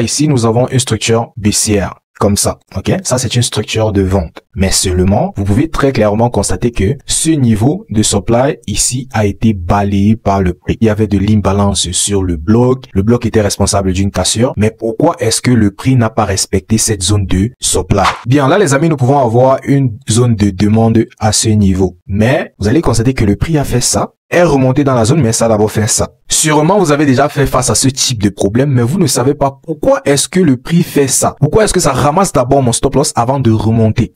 Ici, nous avons une structure baissière. Comme ça, ok? Ça, c'est une structure de vente. Mais seulement, vous pouvez très clairement constater que ce niveau de supply ici a été balayé par le prix. Il y avait de l'imbalance sur le bloc. Le bloc était responsable d'une cassure. Mais pourquoi est-ce que le prix n'a pas respecté cette zone de supply? Bien, là, les amis, nous pouvons avoir une zone de demande à ce niveau. Mais vous allez constater que le prix a fait ça, est remonté dans la zone, mais ça a d'abord fait ça. Sûrement, vous avez déjà fait face à ce type de problème, mais vous ne savez pas pourquoi est-ce que le prix fait ça. Pourquoi est-ce que ça ramasse d'abord mon stop loss avant de remonter?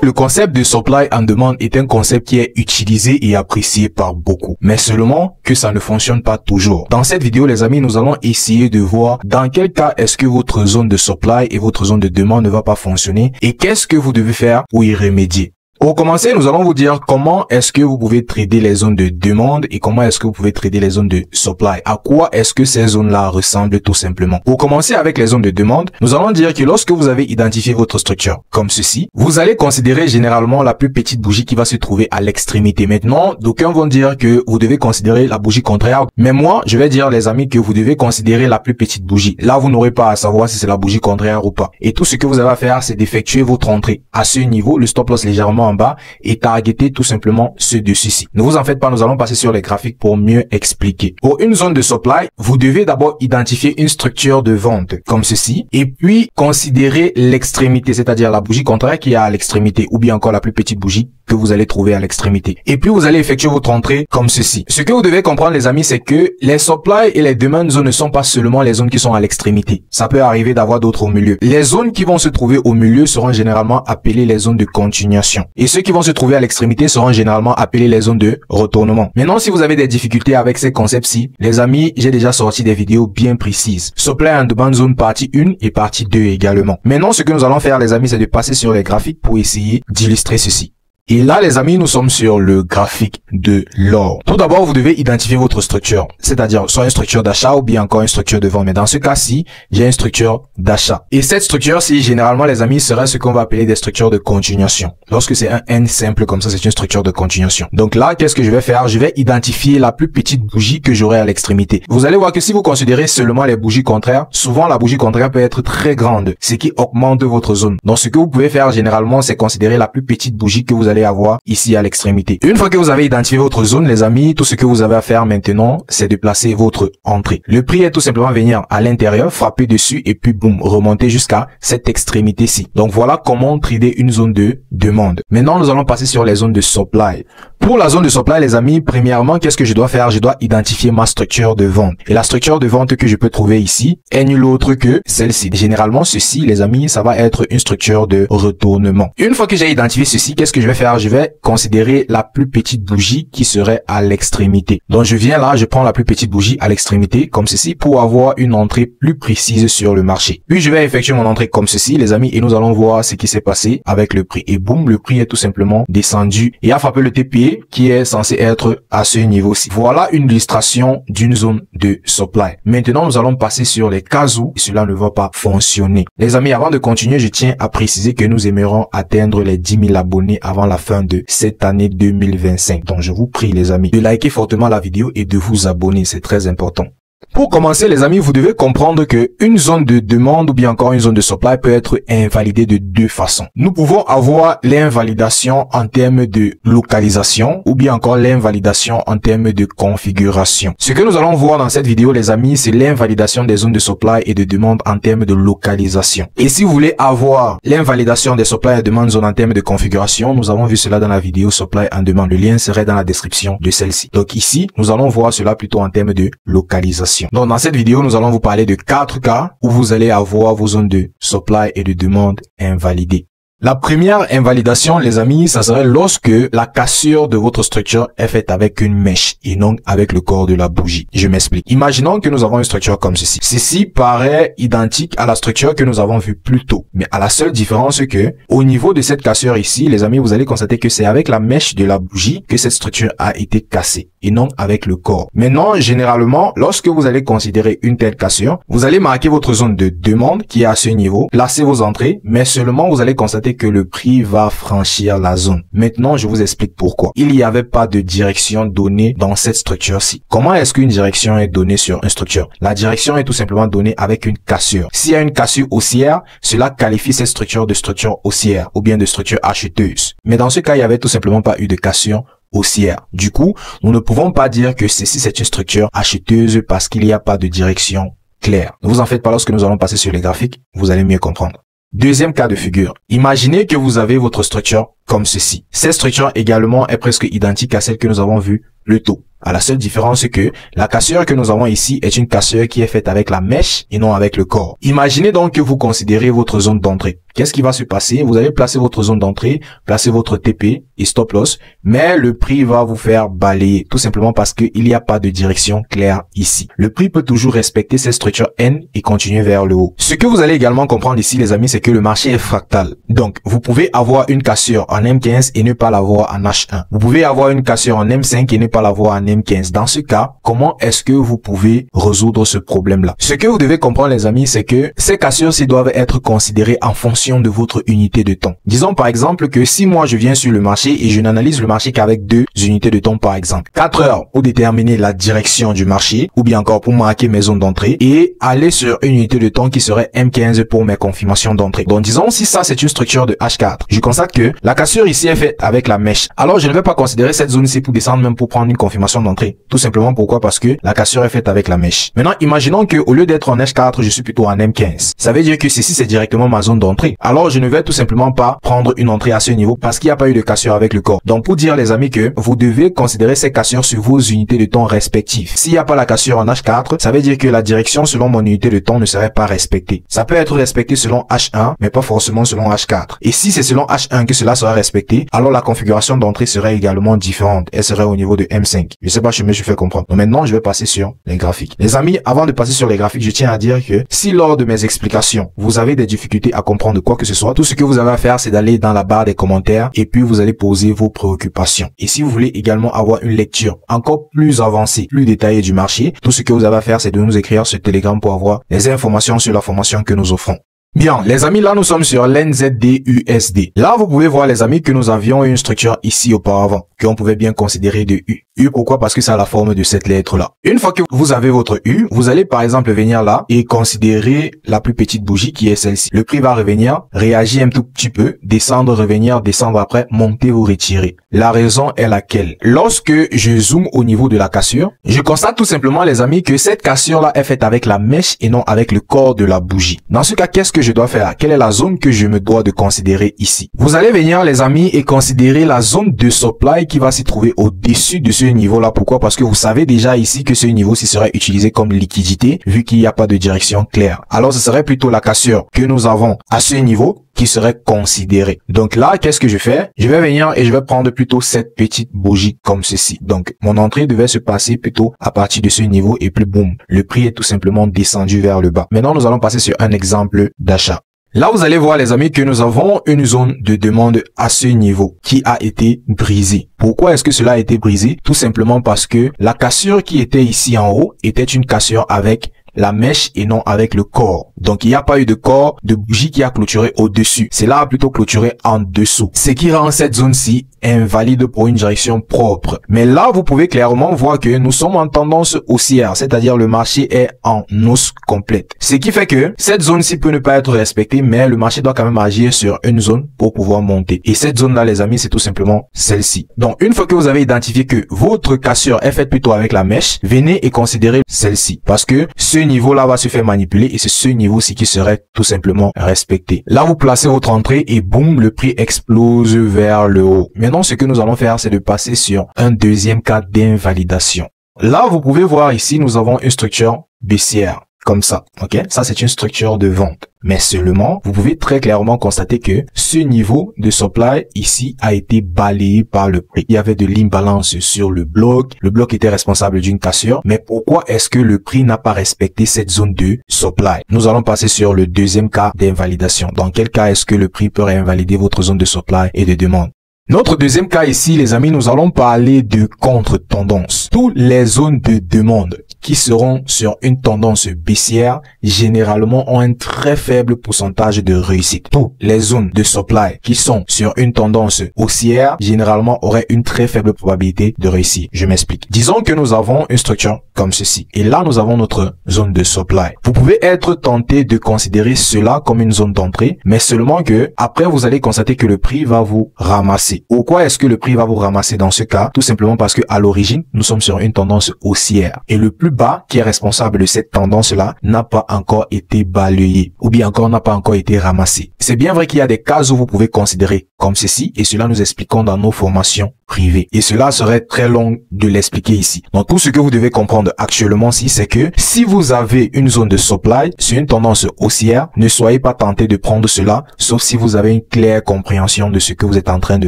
Le concept de supply and demand est un concept qui est utilisé et apprécié par beaucoup, mais seulement que ça ne fonctionne pas toujours. Dans cette vidéo, les amis, nous allons essayer de voir dans quel cas est-ce que votre zone de supply et votre zone de demande ne va pas fonctionner et qu'est-ce que vous devez faire pour y remédier. Pour commencer, nous allons vous dire comment est-ce que vous pouvez trader les zones de demande et comment est-ce que vous pouvez trader les zones de supply. À quoi est-ce que ces zones-là ressemblent tout simplement. Pour commencer avec les zones de demande, nous allons dire que lorsque vous avez identifié votre structure comme ceci, vous allez considérer généralement la plus petite bougie qui va se trouver à l'extrémité. Maintenant, d'aucuns vont dire que vous devez considérer la bougie contraire. Mais moi, je vais dire les amis que vous devez considérer la plus petite bougie. Là, vous n'aurez pas à savoir si c'est la bougie contraire ou pas. Et tout ce que vous avez à faire, c'est d'effectuer votre entrée à ce niveau, le stop loss légèrement en bas et targeter tout simplement ce dessus-ci. Ne vous en faites pas, nous allons passer sur les graphiques pour mieux expliquer. Pour une zone de supply, vous devez d'abord identifier une structure de vente comme ceci et puis considérer l'extrémité, c'est-à-dire la bougie contraire qui est à l'extrémité ou bien encore la plus petite bougie que vous allez trouver à l'extrémité. Et puis vous allez effectuer votre entrée comme ceci. Ce que vous devez comprendre les amis, c'est que les supply et les demand zones ne sont pas seulement les zones qui sont à l'extrémité. Ça peut arriver d'avoir d'autres au milieu. Les zones qui vont se trouver au milieu seront généralement appelées les zones de continuation. Et ceux qui vont se trouver à l'extrémité seront généralement appelés les zones de retournement. Maintenant, si vous avez des difficultés avec ces concepts-ci, les amis, j'ai déjà sorti des vidéos bien précises. Supply and demand zone partie 1 et partie 2 également. Maintenant, ce que nous allons faire les amis, c'est de passer sur les graphiques pour essayer d'illustrer ceci. Et là, les amis, nous sommes sur le graphique de l'or. Tout d'abord, vous devez identifier votre structure, c'est-à-dire soit une structure d'achat ou bien encore une structure de vente. Mais dans ce cas-ci, j'ai une structure d'achat. Et cette structure-ci, généralement, les amis, serait ce qu'on va appeler des structures de continuation. Lorsque c'est un N simple comme ça, c'est une structure de continuation. Donc là, qu'est-ce que je vais faire? Je vais identifier la plus petite bougie que j'aurai à l'extrémité. Vous allez voir que si vous considérez seulement les bougies contraires, souvent la bougie contraire peut être très grande, ce qui augmente votre zone. Donc ce que vous pouvez faire généralement, c'est considérer la plus petite bougie que vous allez avoir ici à l'extrémité. Une fois que vous avez identifié votre zone, les amis, tout ce que vous avez à faire maintenant, c'est de placer votre entrée. Le prix est tout simplement venir à l'intérieur, frapper dessus et puis boum, remonter jusqu'à cette extrémité-ci. Donc voilà comment trader une zone de demande. Maintenant, nous allons passer sur les zones de supply. Pour la zone de supply, les amis, premièrement, qu'est-ce que je dois faire? Je dois identifier ma structure de vente. Et la structure de vente que je peux trouver ici est nulle autre que celle-ci. Généralement, ceci, les amis, ça va être une structure de retournement. Une fois que j'ai identifié ceci, qu'est-ce que je vais faire? Je vais considérer la plus petite bougie qui serait à l'extrémité. Donc, je viens là, je prends la plus petite bougie à l'extrémité, comme ceci, pour avoir une entrée plus précise sur le marché. Puis, je vais effectuer mon entrée comme ceci, les amis, et nous allons voir ce qui s'est passé avec le prix. Et boum, le prix est tout simplement descendu et a frappé le TPE qui est censé être à ce niveau-ci. Voilà une illustration d'une zone de supply. Maintenant, nous allons passer sur les cas où cela ne va pas fonctionner. Les amis, avant de continuer, je tiens à préciser que nous aimerons atteindre les 10 000 abonnés avant la fin de cette année 2025. Donc, je vous prie, les amis, de liker fortement la vidéo et de vous abonner. C'est très important. Pour commencer, les amis, vous devez comprendre que une zone de demande ou bien encore une zone de supply peut être invalidée de deux façons. Nous pouvons avoir l'invalidation en termes de localisation ou bien encore l'invalidation en termes de configuration. Ce que nous allons voir dans cette vidéo, les amis, c'est l'invalidation des zones de supply et de demande en termes de localisation. Et si vous voulez avoir l'invalidation des supply et demande zone en termes de configuration, nous avons vu cela dans la vidéo supply and demand. Le lien serait dans la description de celle-ci. Donc ici, nous allons voir cela plutôt en termes de localisation. Donc dans cette vidéo, nous allons vous parler de 4 cas où vous allez avoir vos zones de supply et de demande invalidées. La première invalidation, les amis, ça serait lorsque la cassure de votre structure est faite avec une mèche et non avec le corps de la bougie. Je m'explique. Imaginons que nous avons une structure comme ceci. Ceci paraît identique à la structure que nous avons vue plus tôt. Mais à la seule différence que, au niveau de cette cassure ici, les amis, vous allez constater que c'est avec la mèche de la bougie que cette structure a été cassée et non avec le corps. Maintenant, généralement, lorsque vous allez considérer une telle cassure, vous allez marquer votre zone de demande qui est à ce niveau, placer vos entrées, mais seulement vous allez constater penser que le prix va franchir la zone. Maintenant, je vous explique pourquoi. Il n'y avait pas de direction donnée dans cette structure-ci. Comment est-ce qu'une direction est donnée sur une structure? La direction est tout simplement donnée avec une cassure. S'il y a une cassure haussière, cela qualifie cette structure de structure haussière ou bien de structure acheteuse. Mais dans ce cas, il n'y avait tout simplement pas eu de cassure haussière. Du coup, nous ne pouvons pas dire que ceci c'est une structure acheteuse parce qu'il n'y a pas de direction claire. Ne vous en faites pas, lorsque nous allons passer sur les graphiques, vous allez mieux comprendre. Deuxième cas de figure. Imaginez que vous avez votre structure comme ceci. Cette structure également est presque identique à celle que nous avons vue plus tôt. À la seule différence, c'est que la cassure que nous avons ici est une cassure qui est faite avec la mèche et non avec le corps. Imaginez donc que vous considérez votre zone d'entrée. Qu'est-ce qui va se passer? Vous allez placer votre zone d'entrée, placer votre TP et stop loss, mais le prix va vous faire balayer, tout simplement parce qu'il n'y a pas de direction claire ici. Le prix peut toujours respecter cette structure N et continuer vers le haut. Ce que vous allez également comprendre ici, les amis, c'est que le marché est fractal. Donc, vous pouvez avoir une cassure en M15 et ne pas l'avoir en H1. Vous pouvez avoir une cassure en M5 et ne pas l'avoir en M15. Dans ce cas, comment est-ce que vous pouvez résoudre ce problème-là? Ce que vous devez comprendre, les amis, c'est que ces cassures-ci doivent être considérées en fonction de votre unité de temps. Disons par exemple que si moi je viens sur le marché et je n'analyse le marché qu'avec 2 unités de temps par exemple. 4 heures pour déterminer la direction du marché ou bien encore pour marquer mes zones d'entrée et aller sur une unité de temps qui serait M15 pour mes confirmations d'entrée. Donc disons si ça c'est une structure de H4. Je constate que la cassure ici est faite avec la mèche. Alors je ne vais pas considérer cette zone ici pour descendre même pour prendre une confirmation d'entrée. Tout simplement pourquoi? Parce que la cassure est faite avec la mèche. Maintenant imaginons que au lieu d'être en H4 je suis plutôt en M15. Ça veut dire que ceci c'est directement ma zone d'entrée. Alors je ne vais tout simplement pas prendre une entrée à ce niveau parce qu'il n'y a pas eu de cassure avec le corps. Donc pour dire les amis que vous devez considérer ces cassures sur vos unités de temps respectives. S'il n'y a pas la cassure en H4, ça veut dire que la direction selon mon unité de temps ne serait pas respectée. Ça peut être respecté selon H1 mais pas forcément selon H4. Et si c'est selon H1 que cela sera respecté, alors la configuration d'entrée serait également différente. Elle serait au niveau de M5. Je sais pas si je me suis fait comprendre. Donc maintenant je vais passer sur les graphiques. Les amis, avant de passer sur les graphiques, je tiens à dire que si lors de mes explications vous avez des difficultés à comprendre quoi que ce soit, tout ce que vous avez à faire, c'est d'aller dans la barre des commentaires et puis vous allez poser vos préoccupations. Et si vous voulez également avoir une lecture encore plus avancée, plus détaillée du marché, tout ce que vous avez à faire, c'est de nous écrire sur Telegram pour avoir les informations sur la formation que nous offrons. Bien, les amis, là, nous sommes sur l'NZD-USD. Là, vous pouvez voir, les amis, que nous avions une structure ici auparavant, qu'on pouvait bien considérer de U. U, pourquoi? Parce que ça a la forme de cette lettre-là. Une fois que vous avez votre U, vous allez, par exemple, venir là et considérer la plus petite bougie qui est celle-ci. Le prix va revenir, réagir un tout petit peu, descendre, revenir, descendre après, monter ou retirer. La raison est laquelle? Lorsque je zoome au niveau de la cassure, je constate tout simplement, les amis, que cette cassure-là est faite avec la mèche et non avec le corps de la bougie. Dans ce cas, qu'est-ce que je dois faire? Quelle est la zone que je me dois de considérer ici? Vous allez venir, les amis, et considérer la zone de supply qui va s'y trouver au-dessus de ce niveau-là. Pourquoi? Parce que vous savez déjà ici que ce niveau-ci serait utilisé comme liquidité vu qu'il n'y a pas de direction claire. Alors, ce serait plutôt la cassure que nous avons à ce niveau qui serait considérée. Donc là, qu'est-ce que je fais? Je vais venir et je vais prendre plutôt cette petite bougie comme ceci. Donc, mon entrée devait se passer plutôt à partir de ce niveau et puis boum, le prix est tout simplement descendu vers le bas. Maintenant, nous allons passer sur un exemple d'achat. Là, vous allez voir, les amis, que nous avons une zone de demande à ce niveau qui a été brisée. Pourquoi est-ce que cela a été brisé? Tout simplement parce que la cassure qui était ici en haut était une cassure avec la mèche et non avec le corps. Donc, il n'y a pas eu de corps de bougie qui a clôturé au-dessus. C'est là plutôt clôturé en dessous. Ce qui rend cette zone-ci invalide pour une direction propre. Mais là, vous pouvez clairement voir que nous sommes en tendance haussière, c'est-à-dire le marché est en hausse complète. Ce qui fait que cette zone-ci peut ne pas être respectée, mais le marché doit quand même agir sur une zone pour pouvoir monter. Et cette zone-là, les amis, c'est tout simplement celle-ci. Donc, une fois que vous avez identifié que votre cassure est faite plutôt avec la mèche, venez et considérez celle-ci. Parce que ce niveau-là va se faire manipuler et c'est ce niveau-ci qui serait tout simplement respecté. Là, vous placez votre entrée et boum, le prix explose vers le haut. Maintenant, ce que nous allons faire, c'est de passer sur un deuxième cas d'invalidation. Là, vous pouvez voir ici, nous avons une structure baissière. Comme ça, ok? Ça, c'est une structure de vente. Mais seulement, vous pouvez très clairement constater que ce niveau de supply ici a été balayé par le prix. Il y avait de l'imbalance sur le bloc. Le bloc était responsable d'une cassure. Mais pourquoi est-ce que le prix n'a pas respecté cette zone de supply? Nous allons passer sur le deuxième cas d'invalidation. Dans quel cas est-ce que le prix peut réinvalider votre zone de supply et de demande? Notre deuxième cas ici, les amis, nous allons parler de contre-tendance. Toutes les zones de demande qui seront sur une tendance baissière, généralement ont un très faible pourcentage de réussite. Toutes les zones de supply qui sont sur une tendance haussière, généralement auraient une très faible probabilité de réussir. Je m'explique. Disons que nous avons une structure comme ceci. Et là, nous avons notre zone de supply. Vous pouvez être tenté de considérer cela comme une zone d'entrée, mais seulement que après, vous allez constater que le prix va vous ramasser. Pourquoi est-ce que le prix va vous ramasser dans ce cas? Tout simplement parce que à l'origine, nous sommes sur une tendance haussière. Et le plus bas qui est responsable de cette tendance-là n'a pas encore été balayé, ou bien encore n'a pas encore été ramassé. C'est bien vrai qu'il y a des cas où vous pouvez considérer comme ceci, et cela nous expliquons dans nos formations privées. Et cela serait très long de l'expliquer ici. Donc tout ce que vous devez comprendre actuellement ici, c'est que si vous avez une zone de supply sur une tendance haussière, ne soyez pas tenté de prendre cela, sauf si vous avez une claire compréhension de ce que vous êtes en train de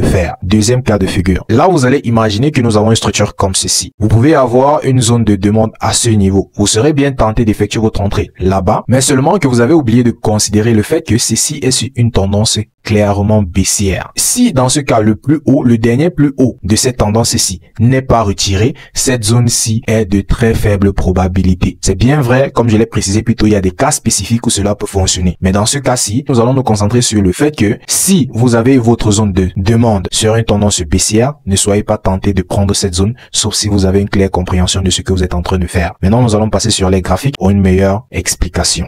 faire. Deuxième cas de figure. Là, vous allez imaginer que nous avons une structure comme ceci. Vous pouvez avoir une zone de demande à ce niveau. Vous serez bien tenté d'effectuer votre entrée là-bas, mais seulement que vous avez oublié de considérer le fait que ceci est sur une tendance clairement baissière. Si dans ce cas, le plus haut, le dernier plus haut de cette tendance-ci n'est pas retiré, cette zone-ci est de très faible probabilité. C'est bien vrai, comme je l'ai précisé plus tôt, il y a des cas spécifiques où cela peut fonctionner. Mais dans ce cas-ci, nous allons nous concentrer sur le fait que si vous avez votre zone de demande sur une tendance baissière, ne soyez pas tenté de prendre cette zone, sauf si vous avez une claire compréhension de ce que vous êtes en train de faire. Maintenant, nous allons passer sur les graphiques pour une meilleure explication.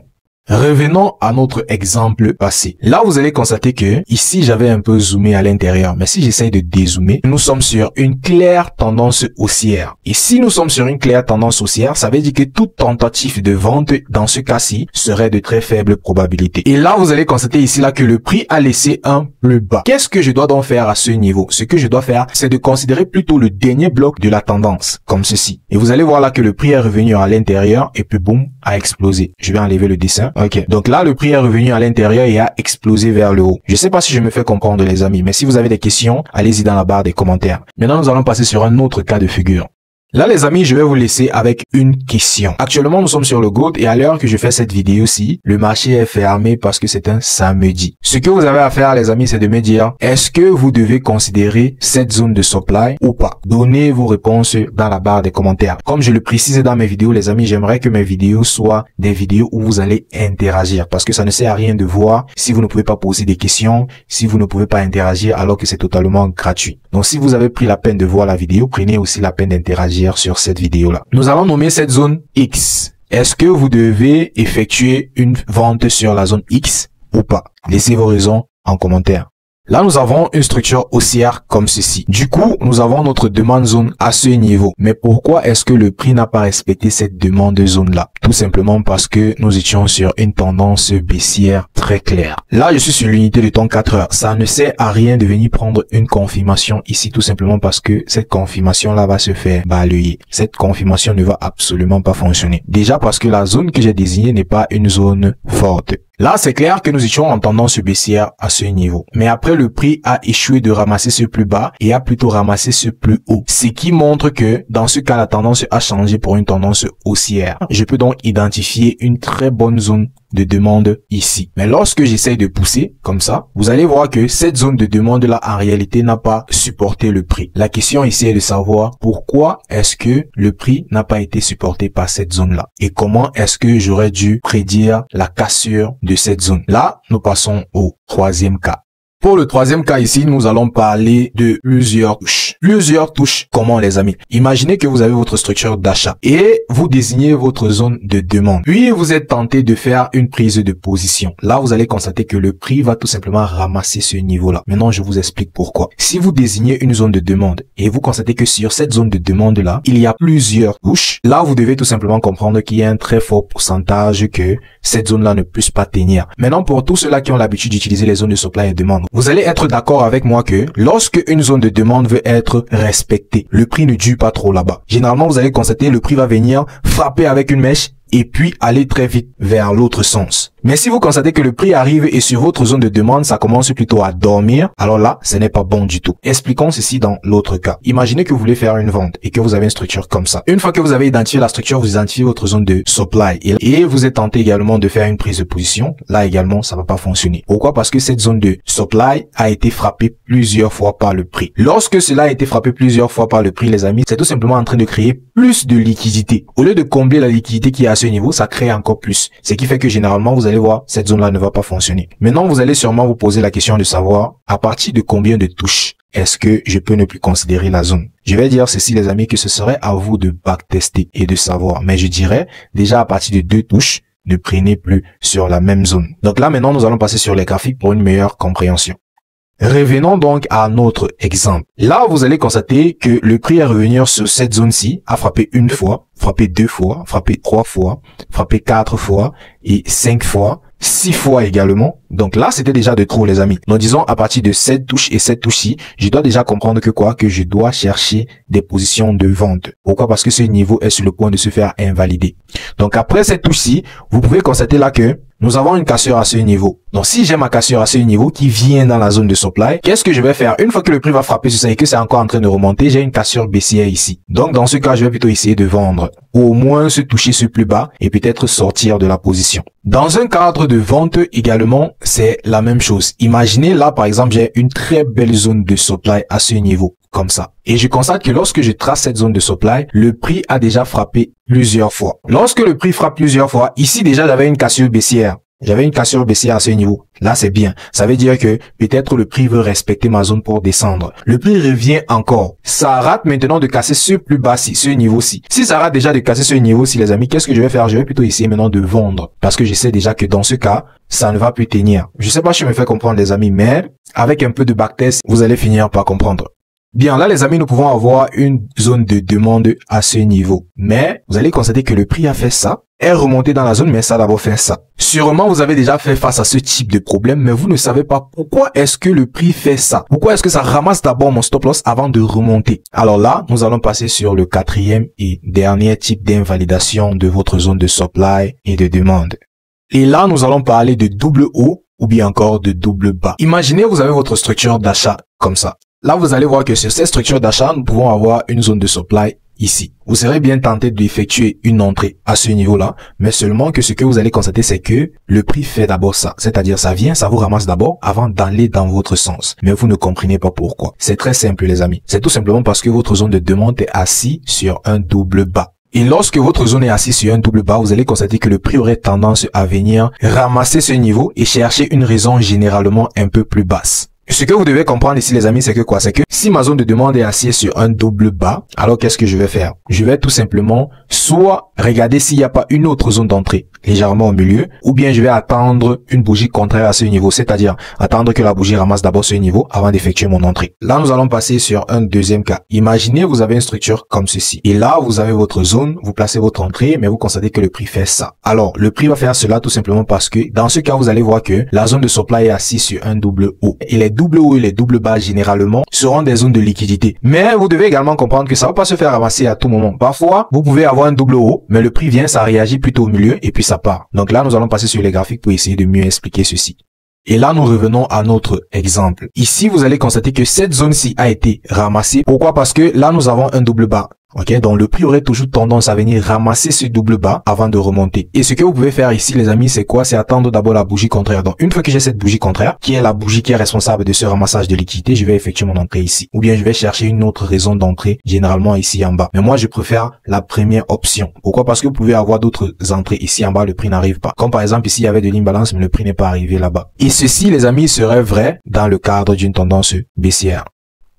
Revenons à notre exemple passé. Là, vous allez constater que ici, j'avais un peu zoomé à l'intérieur. Mais si j'essaye de dézoomer, nous sommes sur une claire tendance haussière. Et si nous sommes sur une claire tendance haussière, ça veut dire que toute tentative de vente dans ce cas-ci serait de très faible probabilité. Et là, vous allez constater ici là que le prix a laissé un plus bas. Qu'est-ce que je dois donc faire à ce niveau? Ce que je dois faire, c'est de considérer plutôt le dernier bloc de la tendance, comme ceci. Et vous allez voir là que le prix est revenu à l'intérieur et puis boum, a explosé. Je vais enlever le dessin. Ok, donc là, le prix est revenu à l'intérieur et a explosé vers le haut. Je sais pas si je me fais comprendre, les amis, mais si vous avez des questions, allez-y dans la barre des commentaires. Maintenant, nous allons passer sur un autre cas de figure. Là, les amis, je vais vous laisser avec une question. Actuellement, nous sommes sur le Gold et à l'heure que je fais cette vidéo-ci, le marché est fermé parce que c'est un samedi. Ce que vous avez à faire, les amis, c'est de me dire, est-ce que vous devez considérer cette zone de supply ou pas? Donnez vos réponses dans la barre des commentaires. Comme je le précisais dans mes vidéos, les amis, j'aimerais que mes vidéos soient des vidéos où vous allez interagir parce que ça ne sert à rien de voir si vous ne pouvez pas poser des questions, si vous ne pouvez pas interagir alors que c'est totalement gratuit. Donc, si vous avez pris la peine de voir la vidéo, prenez aussi la peine d'interagir sur cette vidéo-là. Nous allons nommer cette zone X. Est-ce que vous devez effectuer une vente sur la zone X ou pas? Laissez vos raisons en commentaire. Là, nous avons une structure haussière comme ceci. Du coup, nous avons notre demande zone à ce niveau. Mais pourquoi est-ce que le prix n'a pas respecté cette demande zone-là? Tout simplement parce que nous étions sur une tendance baissière très claire. Là, je suis sur l'unité de temps 4 heures. Ça ne sert à rien de venir prendre une confirmation ici, tout simplement parce que cette confirmation-là va se faire balayer. Cette confirmation ne va absolument pas fonctionner. Déjà parce que la zone que j'ai désignée n'est pas une zone forte. Là, c'est clair que nous étions en tendance baissière à ce niveau. Mais après, le prix a échoué de ramasser ce plus bas et a plutôt ramassé ce plus haut. Ce qui montre que, dans ce cas, la tendance a changé pour une tendance haussière. Je peux donc identifier une très bonne zone de demande ici. Mais lorsque j'essaye de pousser, comme ça, vous allez voir que cette zone de demande-là, en réalité, n'a pas supporté le prix. La question ici est de savoir pourquoi est-ce que le prix n'a pas été supporté par cette zone-là et comment est-ce que j'aurais dû prédire la cassure de cette zone. Là, nous passons au troisième cas. Pour le troisième cas ici, nous allons parler de plusieurs touches. Plusieurs touches, comment les amis? Imaginez que vous avez votre structure d'achat et vous désignez votre zone de demande. Puis vous êtes tenté de faire une prise de position. Là, vous allez constater que le prix va tout simplement ramasser ce niveau-là. Maintenant, je vous explique pourquoi. Si vous désignez une zone de demande et vous constatez que sur cette zone de demande-là, il y a plusieurs touches, là, vous devez tout simplement comprendre qu'il y a un très fort pourcentage que cette zone-là ne puisse pas tenir. Maintenant, pour tous ceux-là qui ont l'habitude d'utiliser les zones de supply et demande, vous allez être d'accord avec moi que lorsque une zone de demande veut être respectée, le prix ne dure pas trop là-bas. Généralement, vous allez constater le prix va venir frapper avec une mèche et puis aller très vite vers l'autre sens. Mais si vous constatez que le prix arrive et sur votre zone de demande, ça commence plutôt à dormir, alors là, ce n'est pas bon du tout. Expliquons ceci dans l'autre cas. Imaginez que vous voulez faire une vente et que vous avez une structure comme ça. Une fois que vous avez identifié la structure, vous identifiez votre zone de supply et vous êtes tenté également de faire une prise de position. Là également, ça va pas fonctionner. Pourquoi? Parce que cette zone de supply a été frappée plusieurs fois par le prix. Lorsque cela a été frappé plusieurs fois par le prix, les amis, c'est tout simplement en train de créer plus de liquidité. Au lieu de combler la liquidité qui est à ce niveau, ça crée encore plus. Ce qui fait que généralement, vous allez voir, cette zone-là ne va pas fonctionner. Maintenant, vous allez sûrement vous poser la question de savoir à partir de combien de touches est-ce que je peux ne plus considérer la zone. Je vais dire ceci, les amis, que ce serait à vous de backtester et de savoir. Mais je dirais déjà à partir de 2 touches, ne prenez plus sur la même zone. Donc là, maintenant, nous allons passer sur les graphiques pour une meilleure compréhension. Revenons donc à notre exemple. Là, vous allez constater que le prix à revenir sur cette zone-ci a frappé une fois, frappé 2 fois, frappé 3 fois, frappé 4 fois et 5 fois, 6 fois également. Donc là, c'était déjà de trop, les amis. Donc disons, à partir de cette touche et cette touche-ci, je dois déjà comprendre que quoi? Que je dois chercher des positions de vente. Pourquoi? Parce que ce niveau est sur le point de se faire invalider. Donc après cette touche-ci, vous pouvez constater là que nous avons une cassure à ce niveau. Donc, si j'ai ma cassure à ce niveau qui vient dans la zone de supply, qu'est-ce que je vais faire? Une fois que le prix va frapper sur ça et que c'est encore en train de remonter, j'ai une cassure baissière ici. Donc, dans ce cas, je vais plutôt essayer de vendre. Ou au moins se toucher ce plus bas et peut-être sortir de la position. Dans un cadre de vente également, c'est la même chose. Imaginez là, par exemple, j'ai une très belle zone de supply à ce niveau. Comme ça. Et je constate que lorsque je trace cette zone de supply, le prix a déjà frappé plusieurs fois. Lorsque le prix frappe plusieurs fois, ici déjà j'avais une cassure baissière. J'avais une cassure baissière à ce niveau. Là, c'est bien. Ça veut dire que peut-être le prix veut respecter ma zone pour descendre. Le prix revient encore. Ça rate maintenant de casser ce plus bas-ci, ce niveau-ci. Si ça rate déjà de casser ce niveau-ci, les amis, qu'est-ce que je vais faire? Je vais plutôt essayer maintenant de vendre. Parce que je sais déjà que dans ce cas, ça ne va plus tenir. Je sais pas si je me fais comprendre, les amis, mais avec un peu de backtest, vous allez finir par comprendre. Bien, là, les amis, nous pouvons avoir une zone de demande à ce niveau. Mais, vous allez constater que le prix a fait ça, est remonté dans la zone, mais ça a d'abord fait ça. Sûrement, vous avez déjà fait face à ce type de problème, mais vous ne savez pas pourquoi est-ce que le prix fait ça. Pourquoi est-ce que ça ramasse d'abord mon stop loss avant de remonter? Alors là, nous allons passer sur le 4e et dernier type d'invalidation de votre zone de supply et de demande. Et là, nous allons parler de double haut ou bien encore de double bas. Imaginez, vous avez votre structure d'achat comme ça. Là, vous allez voir que sur cette structure d'achat, nous pouvons avoir une zone de supply ici. Vous serez bien tenté d'effectuer une entrée à ce niveau-là, mais seulement que ce que vous allez constater, c'est que le prix fait d'abord ça. C'est-à-dire, ça vient, ça vous ramasse d'abord avant d'aller dans votre sens. Mais vous ne comprenez pas pourquoi. C'est très simple, les amis. C'est tout simplement parce que votre zone de demande est assise sur un double bas. Et lorsque votre zone est assise sur un double bas, vous allez constater que le prix aurait tendance à venir ramasser ce niveau et chercher une raison généralement un peu plus basse. Ce que vous devez comprendre ici, les amis, c'est que quoi? C'est que si ma zone de demande est assise sur un double bas, alors qu'est-ce que je vais faire? Je vais tout simplement soit regarder s'il n'y a pas une autre zone d'entrée légèrement au milieu, ou bien je vais attendre une bougie contraire à ce niveau, c'est-à-dire attendre que la bougie ramasse d'abord ce niveau avant d'effectuer mon entrée. Là, nous allons passer sur un deuxième cas. Imaginez, vous avez une structure comme ceci. Et là, vous avez votre zone, vous placez votre entrée, mais vous constatez que le prix fait ça. Alors, le prix va faire cela tout simplement parce que dans ce cas, vous allez voir que la zone de supply est assise sur un double haut. Et les double hauts et les double bas, généralement, seront des zones de liquidité. Mais vous devez également comprendre que ça va pas se faire ramasser à tout moment. Parfois, vous pouvez avoir un double haut, mais le prix vient, ça réagit plutôt au milieu et puis ça part. Donc là, nous allons passer sur les graphiques pour essayer de mieux expliquer ceci. Et là, nous revenons à notre exemple. Ici, vous allez constater que cette zone-ci a été ramassée. Pourquoi? Parce que là, nous avons un double bas. Ok, donc le prix aurait toujours tendance à venir ramasser ce double bas avant de remonter. Et ce que vous pouvez faire ici, les amis, c'est quoi? C'est attendre d'abord la bougie contraire. Donc une fois que j'ai cette bougie contraire, qui est la bougie qui est responsable de ce ramassage de liquidité, je vais effectuer mon entrée ici. Ou bien je vais chercher une autre raison d'entrée, généralement ici en bas. Mais moi, je préfère la première option. Pourquoi? Parce que vous pouvez avoir d'autres entrées ici en bas, le prix n'arrive pas. Comme par exemple ici, il y avait de l'imbalance, mais le prix n'est pas arrivé là-bas. Et ceci, les amis, serait vrai dans le cadre d'une tendance baissière.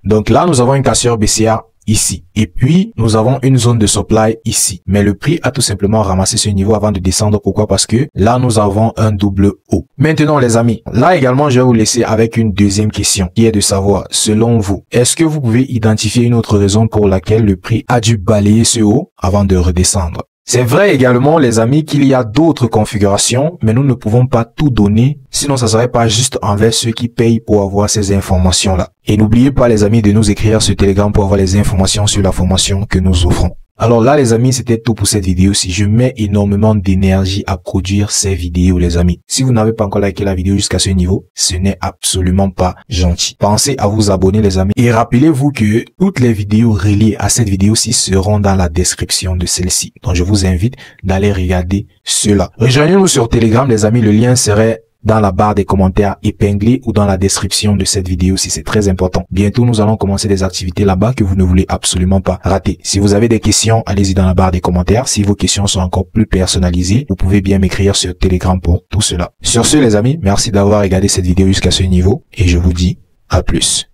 Donc là, nous avons une cassure baissière ici. Et puis, nous avons une zone de supply ici. Mais le prix a tout simplement ramassé ce niveau avant de descendre. Pourquoi? Parce que là, nous avons un double haut. Maintenant, les amis, là également, je vais vous laisser avec une deuxième question qui est de savoir, selon vous, est-ce que vous pouvez identifier une autre raison pour laquelle le prix a dû balayer ce haut avant de redescendre? C'est vrai également, les amis, qu'il y a d'autres configurations, mais nous ne pouvons pas tout donner, sinon ça serait pas juste envers ceux qui payent pour avoir ces informations-là. Et n'oubliez pas, les amis, de nous écrire sur Telegram pour avoir les informations sur la formation que nous offrons. Alors là les amis, c'était tout pour cette vidéo. Si je mets énormément d'énergie à produire ces vidéos les amis. Si vous n'avez pas encore liké la vidéo jusqu'à ce niveau, ce n'est absolument pas gentil. Pensez à vous abonner les amis. Et rappelez-vous que toutes les vidéos reliées à cette vidéo-ci seront dans la description de celle-ci. Donc je vous invite d'aller regarder cela. Rejoignez-nous sur Telegram les amis. Le lien serait dans la barre des commentaires épinglés ou dans la description de cette vidéo si c'est très important. Bientôt, nous allons commencer des activités là-bas que vous ne voulez absolument pas rater. Si vous avez des questions, allez-y dans la barre des commentaires. Si vos questions sont encore plus personnalisées, vous pouvez bien m'écrire sur Telegram pour tout cela. Sur ce, les amis, merci d'avoir regardé cette vidéo jusqu'à ce niveau et je vous dis à plus.